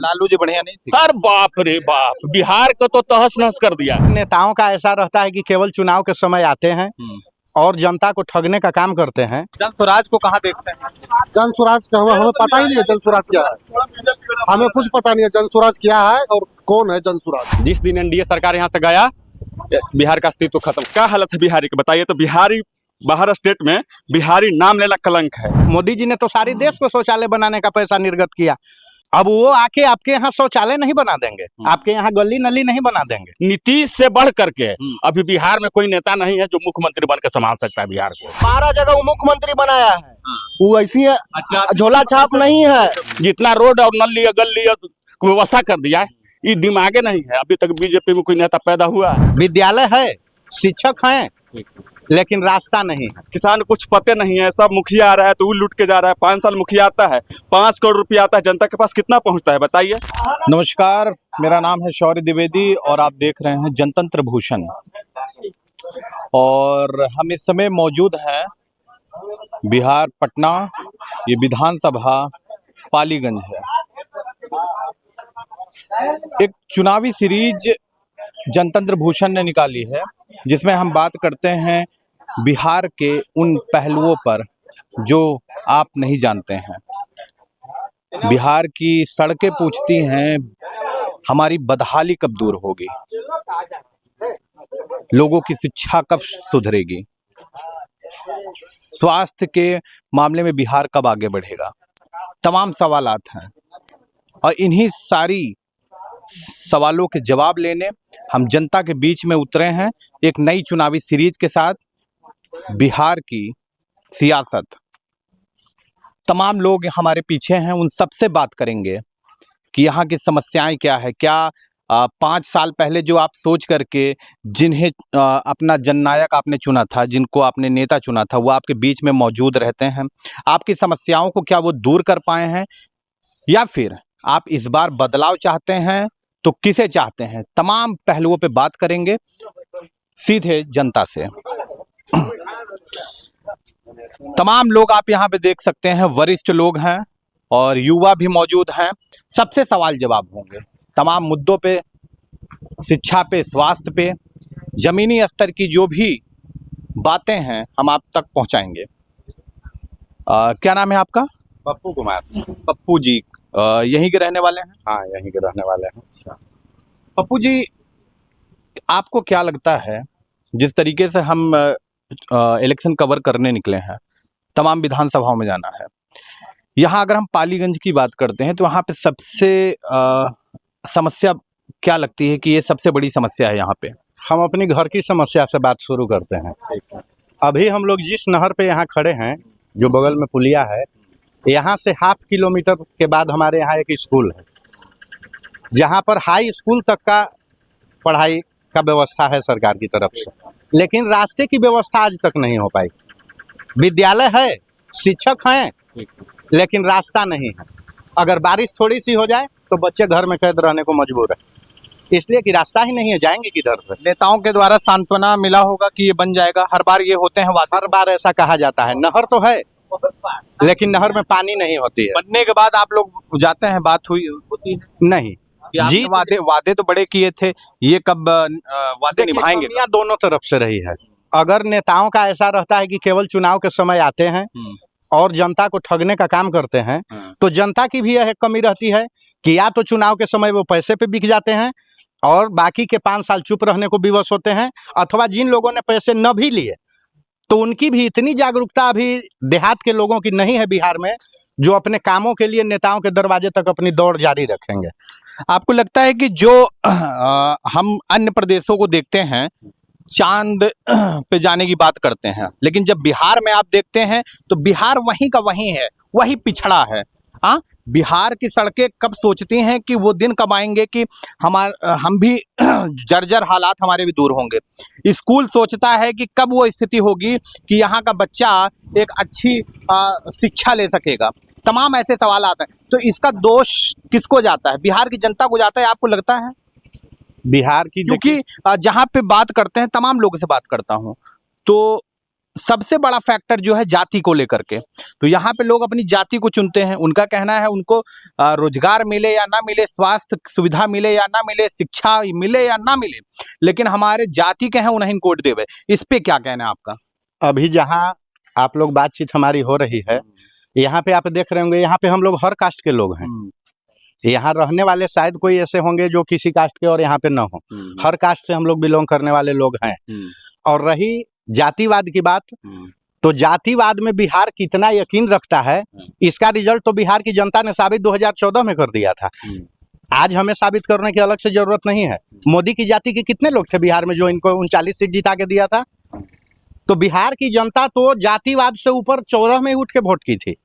लालू जी बढ़िया नहीं थे। अरे बाप रे बाप, बिहार को तो तहस नहस कर दिया। नेताओं का ऐसा रहता है कि केवल चुनाव के समय आते हैं और जनता को ठगने का काम करते हैं। जन स्वराज को कहाँ देखते हैं? जन स्वराज का हमें पता ही नहीं है। जन स्वराज क्या है हमें कुछ पता नहीं है। जन स्वराज क्या है और कौन है जन स्वराज। जिस दिन एनडीए सरकार यहाँ से गया, बिहार का अस्तित्व खत्म। क्या हालत है बिहारी की बताइए तो। बिहारी बाहर स्टेट में बिहारी नाम लेना कलंक है। मोदी जी ने तो सारे देश को शौचालय बनाने का पैसा निर्गत किया। अब वो आके आपके यहाँ शौचालय नहीं बना देंगे, आपके यहाँ गली नली नहीं बना देंगे। नीतीश से बढ़ करके अभी बिहार में कोई नेता नहीं है जो मुख्यमंत्री बन के संभाल सकता है बिहार को। 12 जगह वो मुख्यमंत्री बनाया है, वो ऐसी झोला छाप नहीं है। जितना रोड और नली गली व्यवस्था कर दिया है, ये दिमागे नहीं है। अभी तक बीजेपी में कोई नेता पैदा हुआ है? विद्यालय है, शिक्षक हैं, लेकिन रास्ता नहीं है। किसान को कुछ पते नहीं है। सब मुखिया आ रहा है तो वो लूट के जा रहा है। 5 साल मुखिया आता है, 5 करोड़ रुपया आता है, जनता के पास कितना पहुंचता है बताइए। नमस्कार, मेरा नाम है शौर्य द्विवेदी और आप देख रहे हैं जनतंत्र भूषण। और हम इस समय मौजूद हैं बिहार पटना, ये विधानसभा पालीगंज है। एक चुनावी सीरीज जनतंत्र भूषण ने निकाली है जिसमें हम बात करते हैं बिहार के उन पहलुओं पर जो आप नहीं जानते हैं। बिहार की सड़कें पूछती हैं हमारी बदहाली कब दूर होगी, लोगों की शिक्षा कब सुधरेगी, स्वास्थ्य के मामले में बिहार कब आगे बढ़ेगा। तमाम सवालात हैं और इन्हीं सारी सवालों के जवाब लेने हम जनता के बीच में उतरे हैं एक नई चुनावी सीरीज के साथ। बिहार की सियासत, तमाम लोग हमारे पीछे हैं, उन सबसे बात करेंगे कि यहाँ की समस्याएं क्या है। क्या 5 साल पहले जो आप सोच करके जिन्हें अपना जननायक आपने चुना था, जिनको आपने नेता चुना था, वो आपके बीच में मौजूद रहते हैं? आपकी समस्याओं को क्या वो दूर कर पाए हैं, या फिर आप इस बार बदलाव चाहते हैं तो किसे चाहते हैं? तमाम पहलुओं पे बात करेंगे सीधे जनता से। तमाम लोग आप यहाँ पे देख सकते हैं, वरिष्ठ लोग हैं और युवा भी मौजूद हैं। सबसे सवाल जवाब होंगे तमाम मुद्दों पे, शिक्षा पे, स्वास्थ्य पे, जमीनी स्तर की जो भी बातें हैं हम आप तक पहुँचाएंगे। क्या नाम है आपका? पप्पू कुमार। पप्पू जी यहीं के रहने वाले हैं? हाँ, यहीं के रहने वाले हैं। अच्छा पप्पू जी, आपको क्या लगता है जिस तरीके से हम इलेक्शन कवर करने निकले हैं, तमाम विधानसभाओं में जाना है, यहाँ अगर हम पालीगंज की बात करते हैं तो वहाँ पे सबसे समस्या क्या लगती है कि ये सबसे बड़ी समस्या है यहाँ पे? हम अपनी घर की समस्या से बात शुरू करते हैं। अभी हम लोग जिस नहर पे यहाँ खड़े हैं, जो बगल में पुलिया है, यहाँ से 0.5 किलोमीटर के बाद हमारे यहाँ एक स्कूल है जहाँ पर हाई स्कूल तक का पढ़ाई का व्यवस्था है सरकार की तरफ से, लेकिन रास्ते की व्यवस्था आज तक नहीं हो पाई। विद्यालय है, शिक्षक हैं, लेकिन रास्ता नहीं है। अगर बारिश थोड़ी सी हो जाए तो बच्चे घर में कैद रहने को मजबूर है, इसलिए कि रास्ता ही नहीं है, जाएंगे किधर से। नेताओं के द्वारा सांत्वना मिला होगा कि ये बन जाएगा, हर बार ये होते हैं वादे। हर बार ऐसा कहा जाता है। नहर तो है लेकिन नहर में पानी नहीं होती है। बनने के बाद आप लोग जाते हैं, बात होती है नहीं जी। वादे तो बड़े किए थे, ये कब वादे निभाएंगे? कमियां दोनों तरफ से रही है। अगर नेताओं का ऐसा रहता है कि केवल चुनाव के समय आते हैं और जनता को ठगने का काम करते हैं, तो जनता की भी यह कमी रहती है कि या तो चुनाव के समय वो पैसे पे बिक जाते हैं और बाकी के 5 साल चुप रहने को विवश होते हैं, अथवा जिन लोगों ने पैसे न भी लिए तो उनकी भी इतनी जागरूकता अभी देहात के लोगों की नहीं है बिहार में, जो अपने कामों के लिए नेताओं के दरवाजे तक अपनी दौड़ जारी रखेंगे। आपको लगता है कि जो हम अन्य प्रदेशों को देखते हैं, चांद पे जाने की बात करते हैं, लेकिन जब बिहार में आप देखते हैं तो बिहार वहीं का वहीं है, वही पिछड़ा है। हाँ, बिहार की सड़कें कब सोचती हैं कि वो दिन कब आएंगे कि हम भी जर्जर हालात हमारे भी दूर होंगे। स्कूल सोचता है कि कब वो स्थिति होगी कि यहाँ का बच्चा एक अच्छी शिक्षा ले सकेगा। तमाम ऐसे सवाल आते हैं, तो इसका दोष किसको जाता है? बिहार की जनता को जाता है, आपको लगता है? बिहार की, क्योंकि जहाँ पे बात करते हैं, तमाम लोगों से बात करता हूँ तो सबसे बड़ा फैक्टर जो है जाति को लेकर के, तो यहाँ पे लोग अपनी जाति को चुनते हैं। उनका कहना है उनको रोजगार मिले या ना मिले, स्वास्थ्य सुविधा मिले या ना मिले, शिक्षा मिले या ना मिले, लेकिन हमारे जाति के हैं उन्हें कोट देवे। इस पे क्या कहना है आपका? अभी जहाँ आप लोग बातचीत हमारी हो रही है, यहाँ पे आप देख रहे होंगे, यहाँ पे हम लोग हर कास्ट के लोग हैं। यहाँ रहने वाले शायद कोई ऐसे होंगे जो किसी कास्ट के और यहाँ पे ना हो, हर कास्ट से हम लोग बिलोंग करने वाले लोग हैं। और रही जातिवाद की बात, तो जातिवाद में बिहार कितना यकीन रखता है, इसका रिजल्ट तो बिहार की जनता ने साबित 2014 में कर दिया था। आज हमें साबित करने की अलग से जरूरत नहीं है। मोदी की जाति के कितने लोग थे बिहार में जो इनको 39 सीट जिता के दिया था? तो बिहार की जनता तो जातिवाद से ऊपर 14 में उठ के वोट की थी।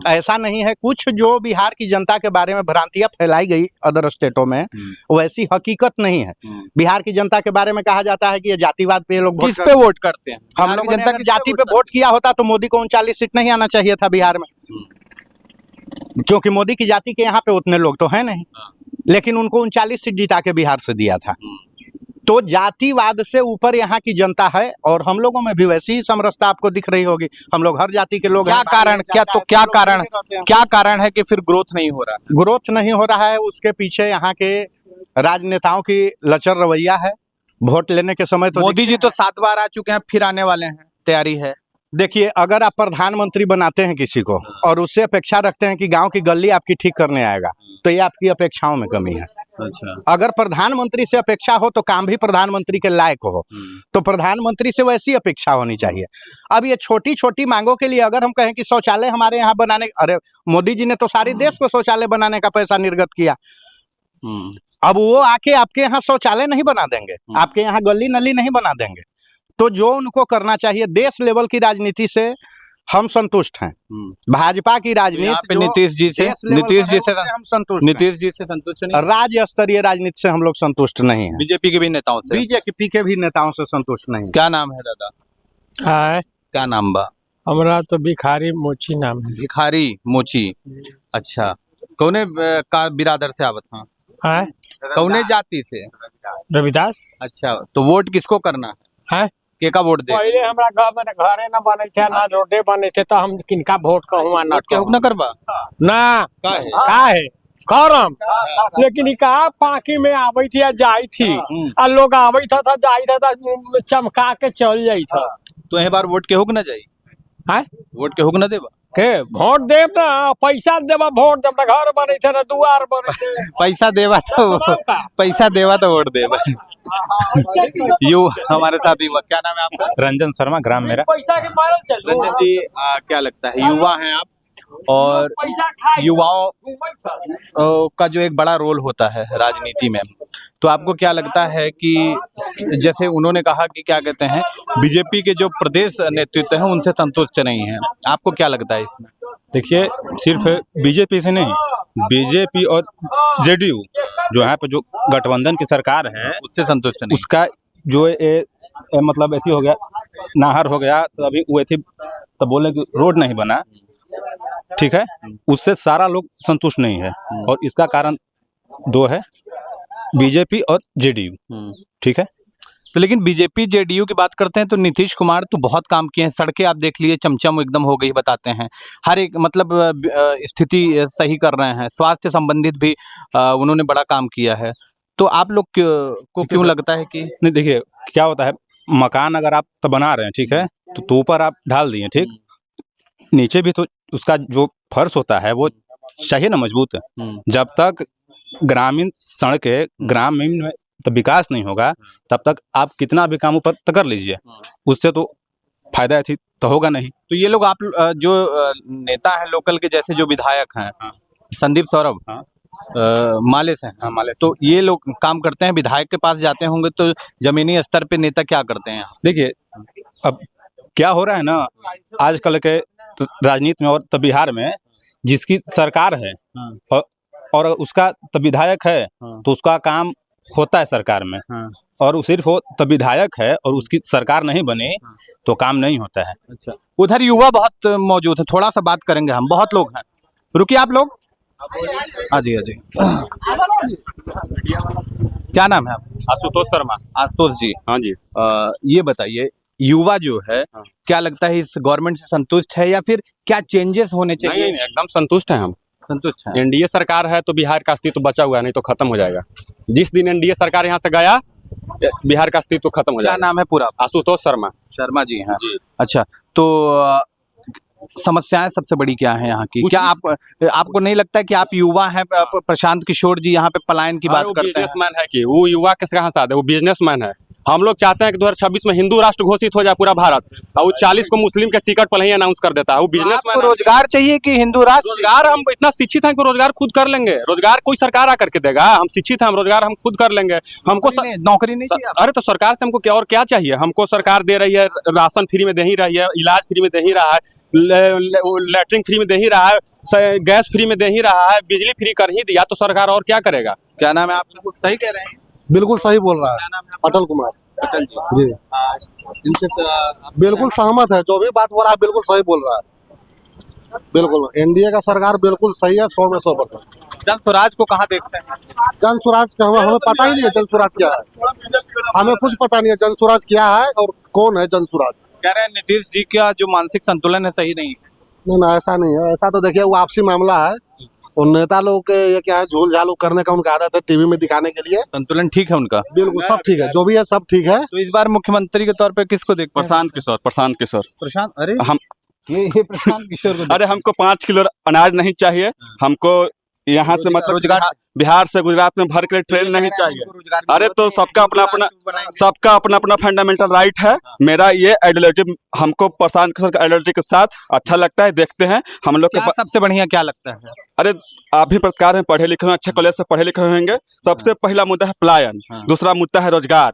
ऐसा नहीं है, कुछ जो बिहार की जनता के बारे में भ्रांतियां फैलाई गई अदर स्टेटों में, वैसी हकीकत नहीं है। बिहार की जनता के बारे में कहा जाता है कि ये जातिवाद पे लोग किस पे वोट करते हैं? हम लोग जनता की जाति पे वोट किया होता तो मोदी को 39 सीट नहीं आना चाहिए था बिहार में, क्योंकि मोदी की जाति के यहाँ पे उतने लोग तो है नहीं, लेकिन उनको 39 सीट जिता के बिहार से दिया था। तो जातिवाद से ऊपर यहाँ की जनता है, और हम लोगों में भी वैसी ही समरसता आपको दिख रही होगी। हम लोग हर जाति के लोग हैं। क्या कारण है कि फिर ग्रोथ नहीं हो रहा? ग्रोथ नहीं हो रहा है, उसके पीछे यहाँ के राजनेताओं की लचर रवैया है। वोट लेने के समय तो मोदी जी तो 7 बार आ चुके हैं, फिर आने वाले हैं, तैयारी है। देखिए, अगर आप प्रधानमंत्री बनाते हैं किसी को और उससे अपेक्षा रखते हैं कि गांव की गली आपकी ठीक करने आएगा, तो ये आपकी अपेक्षाओं में कमी है। अच्छा। अगर प्रधानमंत्री से अपेक्षा हो तो काम भी प्रधानमंत्री के लायक हो, तो प्रधानमंत्री से वैसी अपेक्षा होनी चाहिए। अब ये छोटी छोटी मांगों के लिए अगर हम कहें कि शौचालय हमारे यहाँ बनाने, अरे मोदी जी ने तो सारे देश को शौचालय बनाने का पैसा निर्गत किया। अब वो आके आपके यहाँ शौचालय नहीं बना देंगे, आपके यहाँ गली नली नहीं बना देंगे। तो जो उनको करना चाहिए, देश लेवल की राजनीति से हम संतुष्ट हैं। भाजपा की राजनीति नीतीश जी से हम संतुष्ट, नीतीश जी से संतुष्ट नहीं, राज्य स्तरीय राजनीति से हम लोग संतुष्ट नहीं है। बीजेपी के भी नेताओं से, बीजेपी के भी नेताओं से संतुष्ट नहीं। क्या नाम है दादा? क्या नाम बा? हमरा तो भिखारी मोची नाम है। भिखारी मोची। अच्छा, कौने का बिरादर से आवत? हाँ, कौने जाति से? रविदास। अच्छा, तो वोट किसको करना है? के का वोट दे? पहले हमरा घरे न बने थे, ना रोडे बने थे, तो हम किनका वोट कहूँ ना के हुक न करबा ना का है करम। लेकिन ई का पाकी में आवे थी या जाई थी, आ लोग आवे था जाई था चमका के चल जाई था। तो एक बार वोट के हुक न जाई है? वोट के हुक न देबा? के वोट देव ना, पैसा देवा वोट, जब ना घर बने थे ना दुआर बने थे। पैसा देवा तो वोट देबा। हमारे साथ युवा, क्या नाम है आपका? रंजन शर्मा, ग्राम मेरा। पैसा के मारल चल रंजन जी, क्या लगता है, युवा हैं आप, और युवाओं का जो एक बड़ा रोल होता है राजनीति में, तो आपको क्या लगता है कि जैसे उन्होंने कहा कि क्या कहते हैं, बीजेपी के जो प्रदेश नेतृत्व है उनसे संतुष्ट नहीं है, आपको क्या लगता है इसमें? देखिए, सिर्फ बीजेपी से नहीं, बीजेपी और जेडीयू जो यहाँ पे जो गठबंधन की सरकार है उससे संतुष्ट नहीं, उसका जो मतलब ऐसी हो गया, नाहर हो गया, तो अभी वो ऐसी तो बोले कि रोड नहीं बना, ठीक है, उससे सारा लोग संतुष्ट नहीं है। और इसका कारण 2 है, बीजेपी और जेडीयू, ठीक है। तो लेकिन बीजेपी जेडीयू की बात करते हैं तो नीतीश कुमार तो बहुत काम किए हैं, सड़कें आप देख लिए चमचम एकदम हो गई बताते हैं, हर एक मतलब स्थिति सही कर रहे हैं, स्वास्थ्य संबंधित भी उन्होंने बड़ा काम किया है। तो आप लोग को क्यों लगता है कि नहीं? देखिए, क्या होता है, मकान अगर आप तो बना रहे हैं, ठीक है, तो ऊपर आप ढाल दिए, ठीक, नीचे भी तो उसका जो फर्श होता है वो चाहिए ना मजबूत। जब तक ग्रामीण सड़कें, ग्रामीण में तो विकास नहीं होगा, तब तक आप कितना भी काम ऊपर कर लीजिए, उससे तो फायदा थी तो होगा नहीं। तो ये लोग आप जो नेता है लोकल के, जैसे जो विधायक हैं, संदीप सौरभ माले से हैं, माले से। तो ये लोग काम करते हैं, विधायक के पास जाते होंगे, तो जमीनी स्तर पे नेता क्या करते हैं? देखिए, अब क्या हो रहा है ना, आजकल के राजनीति में और तो बिहार में जिसकी सरकार है और उसका तो विधायक है, तो उसका काम होता है सरकार में, और सिर्फ वो तो विधायक है और उसकी सरकार नहीं बने तो काम नहीं होता है। अच्छा, उधर युवा बहुत मौजूद है, थोड़ा सा बात करेंगे हम, बहुत लोग हैं, रुकिए आप लोग, आजी आजी। क्या नाम है आप? आशुतोष शर्मा। आशुतोष जी, हाँ जी। ये बताइए, युवा जो है क्या लगता है इस गवर्नमेंट से संतुष्ट है या फिर क्या चेंजेस होने नहीं चाहिए? नहीं, एकदम संतुष्ट हैं हम। संतुष्ट है। एनडीए सरकार है तो बिहार का अस्तित्व बचा हुआ है, नहीं तो खत्म हो जाएगा। जिस दिन एनडीए सरकार यहाँ से गया बिहार का अस्तित्व खत्म हो क्या जाएगा। नाम है पूरा? आशुतोष शर्मा। शर्मा जी हैं। जी। अच्छा, तो समस्याएं सबसे बड़ी क्या है यहाँ की? कुछ क्या आपको नहीं लगता है कि आप युवा हैं? प्रशांत किशोर जी यहाँ पे पलायन की बात वो करते हैं। बिजनेसमैन है कि वो युवा किस कहाँ से आते हैं? वो बिजनेसमैन है। हम लोग चाहते हैं कि 2026 में हिंदू राष्ट्र घोषित हो जाए पूरा भारत, और वो 40 को मुस्लिम के टिकट पर ही अनाउंस कर देता है। वो आपको बिजनेसमैन है। रोजगार चाहिए कि हिंदू राष्ट्र? रोजगार हम इतना शिक्षित हैं कि रोजगार खुद कर लेंगे। रोजगार कोई सरकार आकर के देगा? हम शिक्षित हैं, हम रोजगार हम खुद कर लेंगे। हमको नौकरी नहीं चाहिए आपको? अरे तो सरकार से हमको क्या और क्या चाहिए? हमको सरकार दे रही है, राशन फ्री में दे ही रही है, इलाज फ्री में दे ही रहा है, लैट्रिन फ्री में दे ही रहा है, गैस फ्री में दे ही रहा है, बिजली फ्री कर ही दिया, तो सरकार और क्या करेगा? क्या नाम है आपका? सही कह रहे हैं। बिल्कुल सही बोल रहा है अटल कुमार अटल जी। जी। इनसे बिल्कुल सहमत है, जो भी बात हो रहा है बिल्कुल सही बोल रहा है। बिल्कुल एनडीए का सरकार बिल्कुल सही है, 100 में 100%। जन स्वराज को कहाँ देखते हैं? जन स्वराज का हमें पता ही नहीं है जन स्वराज क्या है। हमें कुछ पता नहीं है जन स्वराज क्या है और कौन है जन स्वराज। कह रहे हैं नीतीश जी का जो मानसिक संतुलन है सही नहीं है। नहीं, ऐसा नहीं है। ऐसा तो देखिए वो आपसी मामला है। उन नेता लोग के ये क्या है, झोल झालू करने का उनका आदत है टीवी में दिखाने के लिए। संतुलन ठीक है उनका? बिल्कुल सब ठीक है, जो भी है सब ठीक है। तो इस बार मुख्यमंत्री के तौर पे किसको देखते हैं? प्रशांत किशोर। प्रशांत किशोर। प्रशांत। अरे हम ये प्रशांत किशोर को अरे हमको 5 किलो अनाज नहीं चाहिए, हमको यहाँ से मतलब रोजगार बिहार से गुजरात में भर के ट्रेन नहीं चाहिए। अरे तो सबका अपना अपना फंडामेंटल राइट है। मेरा ये आइडियोलॉजी, हमको प्रशांत किशोर का आइडियोलॉजी के साथ अच्छा लगता है, देखते हैं हम लोग के। सबसे बढ़िया क्या लगता है? अरे आप भी पत्रकार हैं, पढ़े लिखे हैं, अच्छे कॉलेज से पढ़े लिखे होंगे। सबसे पहला मुद्दा है पलायन, दूसरा मुद्दा है रोजगार।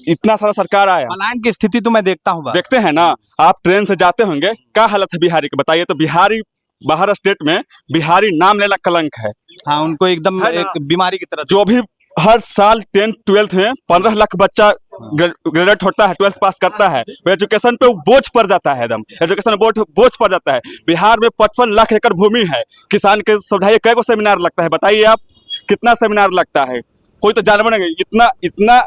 इतना सारा सरकार आया, पलायन की स्थिति तो मैं देखता हूँ। देखते हैं ना, आप ट्रेन से जाते होंगे, क्या हालत है बिहारी की बताइए। तो बिहारी बाहर स्टेट में बिहारी नाम लेना कलंक है। हाँ, उनको एकदम है ना? एक बीमारी की तरह। जो भी हर साल 10th 12th में 15 लाख बच्चा ग्रेजुएट होता है, 12th पास करता है, वो एजुकेशन पे बोझ पड़ जाता है, एकदम एजुकेशन बोझ पड़ जाता है। बिहार में 55 लाख एकड़ भूमि है, किसान के सुधारिए कै को सेमिनार लगता है बताइए आप, कितना सेमिनार लगता है? कोई तो जानवर नहीं। इतना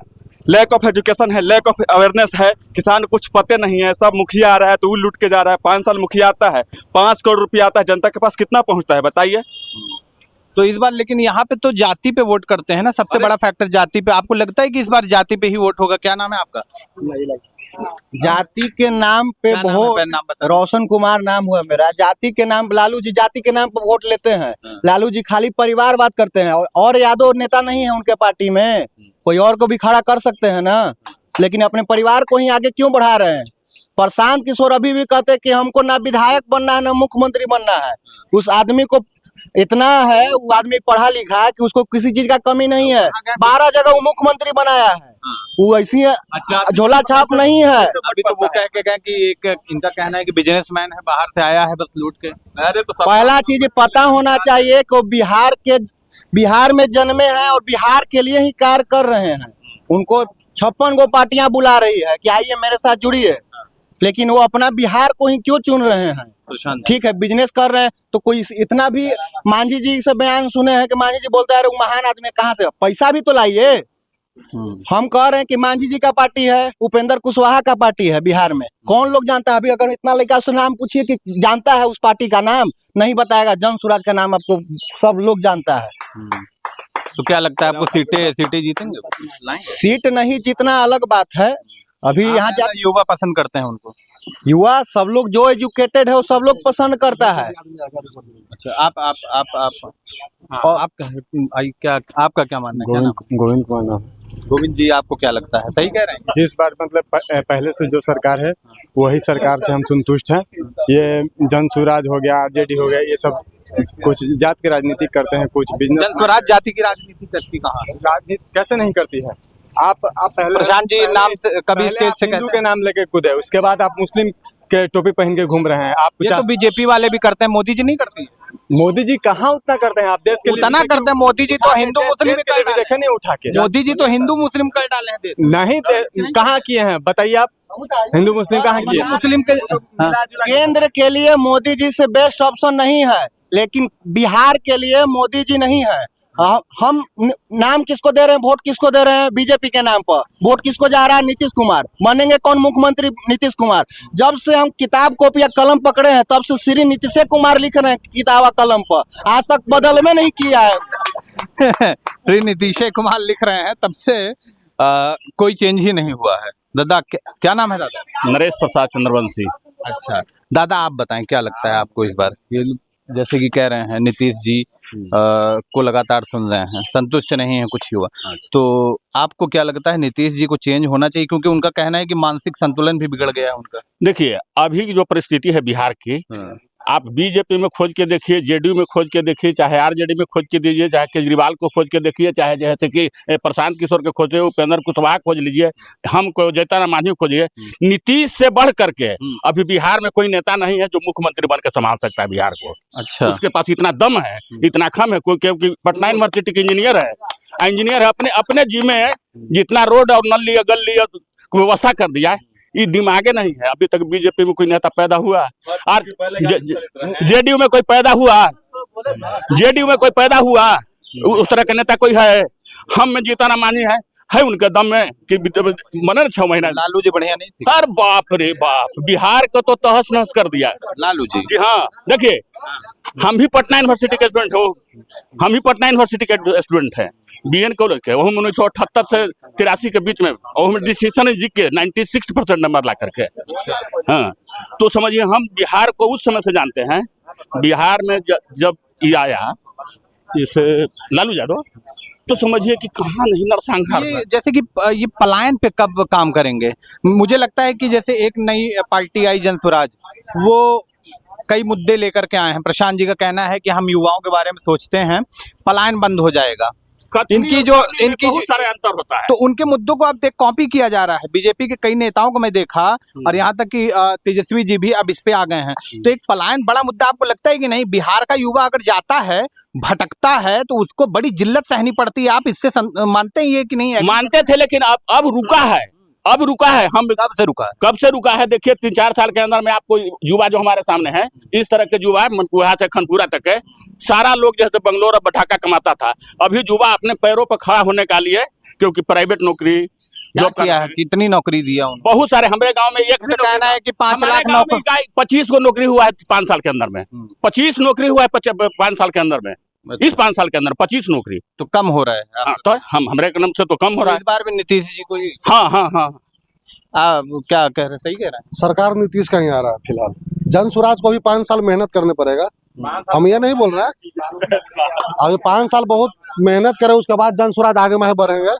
लैक ऑफ एजुकेशन है, लैक ऑफ अवेयरनेस है, किसान को कुछ पते नहीं है। सब मुखिया आ रहा है तो वो लूट के जा रहा है। 5 साल मुखिया आता है, 5 करोड़ रुपया आता है, जनता के पास कितना पहुंचता है बताइए? तो इस बार लेकिन यहाँ पे तो जाति पे वोट करते हैं ना, सबसे बड़ा फैक्टर जाति पे। आपको लगता है कि इस बार जाति पे ही वोट होगा? क्या नाम है आपका? जाति के नाम पे क्या नाम है? बहुत पहले नाम बता। रोशन कुमार नाम हुआ मेरा। जाति के नाम, लालू जी जाति के नाम पर वोट लेते हैं। लालू जी खाली परिवार बात करते हैं, और यादव नेता नहीं है उनके पार्टी में, कोई और को भी खड़ा कर सकते हैं ना, लेकिन अपने परिवार को ही आगे क्यों बढ़ा रहे हैं? प्रशांत किशोर अभी भी कहते हैं कि हमको ना विधायक बनना है ना मुख्यमंत्री बनना है। उस आदमी को इतना है, वो आदमी पढ़ा लिखा है कि उसको किसी चीज का कमी नहीं है। 12 जगह वो मुख्यमंत्री बनाया है, वो ऐसी झोला छाप नहीं है। अभी तो वो कह के गए कि एक इनका कहना है कि बिजनेसमैन है, बाहर से आया है बस लूट के। अरे तो पहला चीज पता होना चाहिए कि बिहार में जन्मे हैं और बिहार के लिए ही कार्य कर रहे हैं। उनको 56 गो पार्टियां बुला रही है कि आइए मेरे साथ जुड़िए, लेकिन वो अपना बिहार को ही क्यों चुन रहे हैं? ठीक है, बिजनेस कर रहे हैं तो कोई इतना भी, मांझी जी से बयान सुने हैं कि मांझी जी बोलते हैं अरे वो महान आदमी कहाँ से, पैसा भी तो लाइए। हम कह रहे हैं कि मांझी जी का पार्टी है, उपेंद्र कुशवाहा का पार्टी है बिहार में। कौन लोग जानता है? अभी अगर इतना लड़का से नाम पूछिए कि जानता है उस पार्टी का नाम, नहीं बताएगा। जन स्वराज का नाम आपको सब लोग जानता है। तो क्या लगता है आपको सीटें जीतेंगे? सीट नहीं जीतना अलग बात है। अभी यहाँ युवा पसंद करते हैं उनको। युवा सब लोग जो एजुकेटेड है वो सब लोग पसंद करता है। अच्छा, आपका क्या मानना है? गोविंद कुमार नाम। गोविंद जी, आपको क्या लगता है? सही कह रहे हैं? जिस बार मतलब पहले से जो सरकार है वही सरकार से हम संतुष्ट हैं। ये जन स्वराज हो गया, आरजेडी हो गया, ये सब कुछ जात की राजनीति करते हैं, कुछ बिजनेस। जन स्वराज जाति की राजनीति करती कहाँ है? राजनीति कैसे नहीं करती है? आप पहले प्रशांत जी नाम से कभी स्टेज से हिंदू के नाम लेके कूदे, उसके बाद आप मुस्लिम के टोपी पहन के घूम रहे हैं। आप ये तो बीजेपी वाले भी करते हैं, मोदी जी नहीं करती? मोदी जी कहाँ उतना करते हैं? आप देश के लिए उतना करते हैं। मोदी जी तो हिंदू मुस्लिम देखे नहीं उठा के। मोदी जी तो हिंदू मुस्लिम कर डाले हैं देश। नहीं, कहाँ किए हैं बताइए आप? हिंदू मुस्लिम कहाँ किए? मुस्लिम के केंद्र के लिए मोदी जी से बेस्ट ऑप्शन नहीं है, लेकिन बिहार के लिए मोदी जी नहीं है। हम नाम किसको दे रहे हैं, वोट किसको दे रहे हैं? बीजेपी के नाम पर वोट किसको जा रहा है? नीतीश कुमार। बनेंगे कौन मुख्यमंत्री? नीतीश कुमार। जब से हम किताब कॉपी या कलम पकड़े हैं तब से श्री नीतीश कुमार लिख रहे हैं किताब कलम पर, आज तक बदल में नहीं किया है। श्री नीतीश कुमार लिख रहे हैं तब से कोई चेंज ही नहीं हुआ है। दादा क्या नाम है दादा? नरेश प्रसाद चंद्रवंशी। अच्छा दादा, आप बताएं क्या लगता है आपको इस बार? ये जैसे कि कह रहे हैं नीतीश जी को लगातार सुन रहे हैं, संतुष्ट नहीं है कुछ युवा, तो आपको क्या लगता है नीतीश जी को चेंज होना चाहिए? क्योंकि उनका कहना है कि मानसिक संतुलन भी बिगड़ गया है उनका। देखिए अभी की जो परिस्थिति है बिहार की, आप बीजेपी में खोज के देखिए, जेडीयू में खोज के देखिए, चाहे आरजेडी में खोज के दीजिए, चाहे केजरीवाल को खोज के देखिए, चाहे जैसे कि प्रशांत किशोर के खोजे, उपेंद्र कुशवाहा खोज लीजिए, हमको जयता मांझी खोजिए, नीतीश से बढ़ करके अभी बिहार में कोई नेता नहीं है जो मुख्यमंत्री बन के संभाल सकता है बिहार को। अच्छा, उसके पास इतना दम है, इतना खम है, क्योंकि पटना यूनिवर्सिटी के इंजीनियर है, अपने जी में जितना रोड और नली गली व्यवस्था कर दिया है, ये दिमागे नहीं है। अभी तक बीजेपी में कोई नेता पैदा हुआ और जेडीयू में कोई पैदा हुआ, जेडीयू में कोई पैदा हुआ, उस तरह का नेता कोई है? हम में जीतना मानी है उनके दम में कि मने 6 महीना। लालू जी बढ़िया नहीं थे? अरे बाप रे बाप, बिहार को तो तहस नहस कर दिया लालू जी। जी हाँ, देखिए हम भी पटना यूनिवर्सिटी के स्टूडेंट हो, हम भी पटना यूनिवर्सिटी के स्टूडेंट हैं, बीएन कॉलेज के, वो 1978 से 83 के बीच में, और हम डिसीजन जी के 96% नंबर ला करके। हाँ, तो समझिए हम बिहार को उस समय से जानते हैं। बिहार में जब ये आया जैसे लालू यादव, तो समझिए कि कहाँ नहीं नरसंहार। जैसे कि ये पलायन पे कब काम करेंगे? मुझे लगता है कि जैसे एक नई पार्टी आई जन स्वराज, वो कई मुद्दे लेकर के आए हैं। प्रशांत जी का कहना है कि हम युवाओं के बारे में सोचते हैं, पलायन बंद हो जाएगा। इनकी बहुत सारे अंतर होता है, तो उनके मुद्दों को अब कॉपी किया जा रहा है। बीजेपी के कई नेताओं को मैं देखा, और यहाँ तक कि तेजस्वी जी भी अब इस पे आ गए हैं। तो एक पलायन बड़ा मुद्दा आपको लगता है कि नहीं? बिहार का युवा अगर जाता है, भटकता है, तो उसको बड़ी जिल्लत सहनी पड़ती है। आप इससे मानते हैं ये कि नहीं? मानते थे, लेकिन अब रुका है, अब रुका है। हम कब से रुका है? कब से रुका है? देखिए 3-4 साल के अंदर में आपको युवा जो हमारे सामने है, इस तरह के युवा मनकुहा से खनपुरा तक है, सारा लोग जैसे बंगलोर और बठाका कमाता था, अभी युवा अपने पैरों पर खड़ा होने का लिए, क्योंकि प्राइवेट नौकरी जो किया है, कितनी नौकरी दिया उन्होंने? बहुत सारे। हमारे गांव में एक कहना है कि 5 लाख 25 को नौकरी हुआ है 5 साल के अंदर में, 25 नौकरी हुआ है 5 साल के अंदर में, इस 5 साल के अंदर 25 नौकरी तो कम हो रहा है। हाँ, तो हमारे कदम से तो कम हो रहा है। इस बार भी नीतीश जी को हाँ क्या कह रहे? सही कह रहे हैं। सरकार नीतीश का ही आ रहा है फिलहाल। जन स्वराज को भी 5 साल मेहनत करने पड़ेगा, हम ये नहीं बोल रहे हैं। अभी 5 साल बहुत मेहनत करें, उसके बाद जन स्वराज आगे में बढ़ेंगे।